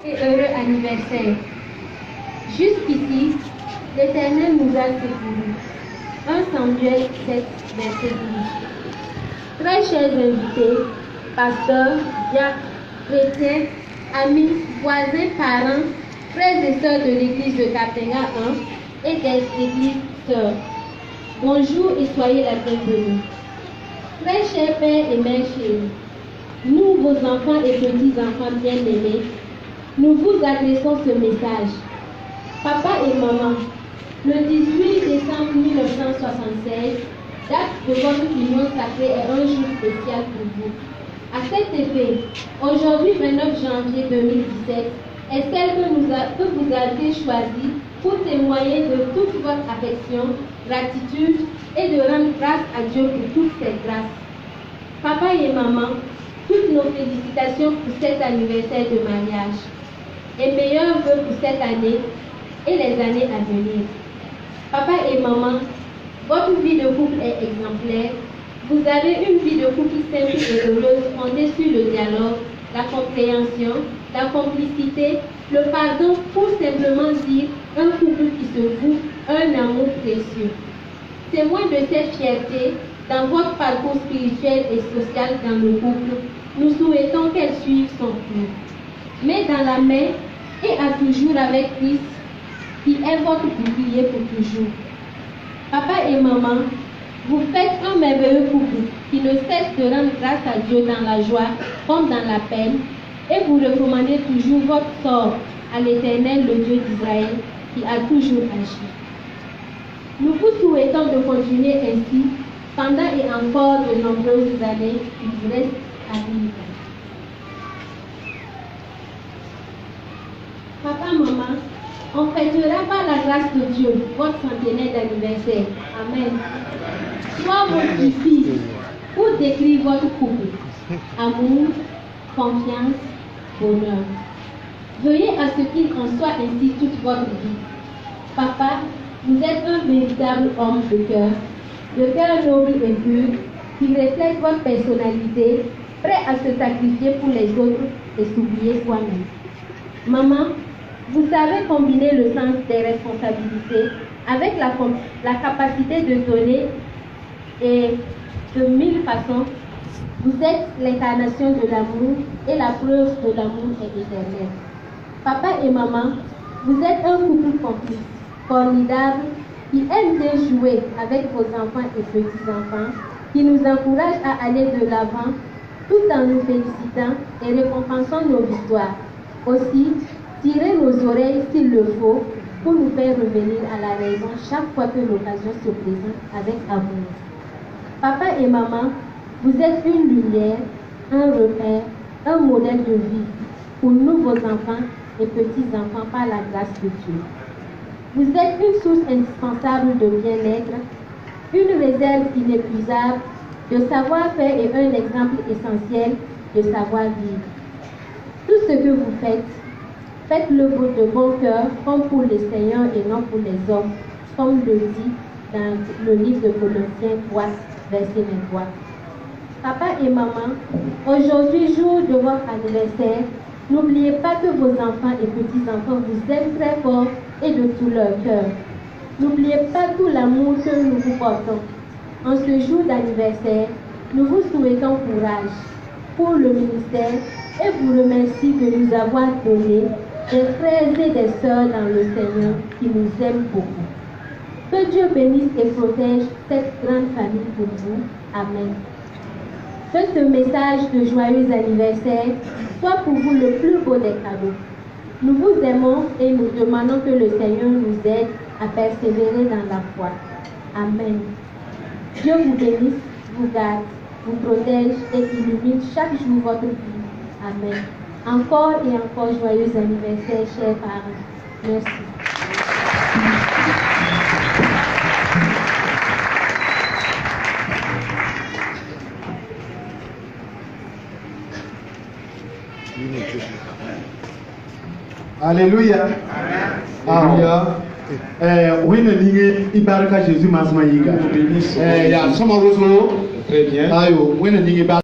Et heureux anniversaire. Jusqu'ici, l'Éternel nous a secourus. 1 Samuel 7, verset 12. Très chers invités, pasteurs, diacres, chrétiens, amis, voisins, parents, frères et sœurs de l'église de Kapenga 1 et des églises sœurs, bonjour et soyez la bienvenue. Très chers pères et mères chéris, nous, vos enfants et petits-enfants bien-aimés, nous vous adressons ce message. Papa et maman, le 18 décembre 1976, date de votre union sacrée, est un jour spécial pour vous. À cet effet, aujourd'hui 29 janvier 2017, est celle que vous avez choisie pour témoigner de toute votre affection, gratitude et de rendre grâce à Dieu pour toutes ces grâces. Papa et maman, toutes nos félicitations pour cet anniversaire de mariage et meilleurs vœux pour cette année et les années à venir. Papa et maman, votre vie de couple est exemplaire. Vous avez une vie de couple simple et heureuse fondée sur le dialogue, la compréhension, la complicité, le pardon, pour simplement dire un couple qui se voue, un amour précieux. Témoin de cette fierté dans votre parcours spirituel et social dans le couple, nous souhaitons qu'elle suive son cours. Mais dans la main et à toujours avec Christ, qui est votre bouclier pour toujours. Papa et maman, vous faites un merveilleux couple qui ne cesse de rendre grâce à Dieu dans la joie comme dans la peine, et vous recommandez toujours votre sort à l'Éternel, le Dieu d'Israël, qui a toujours agi. Nous vous souhaitons de continuer ainsi pendant et encore de nombreuses années qui vous restent à vivre. Papa, maman, on fêtera par la grâce de Dieu votre centenaire d'anniversaire. Amen. Soit votre suffit pour décrire votre couple. Amour, confiance, bonheur. Veuillez à ce qu'il en soit ainsi toute votre vie. Papa, vous êtes un véritable homme de cœur noble et pur, qui reflète votre personnalité, prêt à se sacrifier pour les autres et s'oublier soi-même. Maman, vous savez combiner le sens des responsabilités avec la capacité de donner et de 1000 façons. Vous êtes l'incarnation de l'amour et la preuve de l'amour est éternel. Papa et maman, vous êtes un couple complice, formidable, qui aime bien jouer avec vos enfants et petits-enfants, qui nous encourage à aller de l'avant tout en nous félicitant et récompensant nos victoires. Aussi, tirez nos oreilles s'il le faut pour nous faire revenir à la raison chaque fois que l'occasion se présente avec amour. Papa et maman, vous êtes une lumière, un repère, un modèle de vie pour nous, vos enfants et petits-enfants, par la grâce de Dieu. Vous êtes une source indispensable de bien-être, une réserve inépuisable de savoir-faire et un exemple essentiel de savoir-vivre. Tout ce que vous faites, faites-le de bon cœur, comme pour le Seigneur et non pour les hommes, comme le dit dans le livre de Colossiens 3, verset 23. Papa et maman, aujourd'hui, jour de votre anniversaire, n'oubliez pas que vos enfants et petits-enfants vous aiment très fort et de tout leur cœur. N'oubliez pas tout l'amour que nous vous portons. En ce jour d'anniversaire, nous vous souhaitons courage pour le ministère et vous remercie de nous avoir donné des frères et des sœurs dans le Seigneur qui nous aiment beaucoup. Que Dieu bénisse et protège cette grande famille pour vous. Amen. Que ce message de joyeux anniversaire soit pour vous le plus beau des cadeaux. Nous vous aimons et nous demandons que le Seigneur nous aide à persévérer dans la foi. Amen. Dieu vous bénisse, vous garde, vous protège et illumine chaque jour votre vie. Amen. Encore et encore joyeux anniversaire, chers parents. Merci. Alléluia. Alléluia. Oui, ne ligue Ibaraka Jésus Masmaïga. Il y a Somaroso. Très bien. Ayo, oui, ne ligue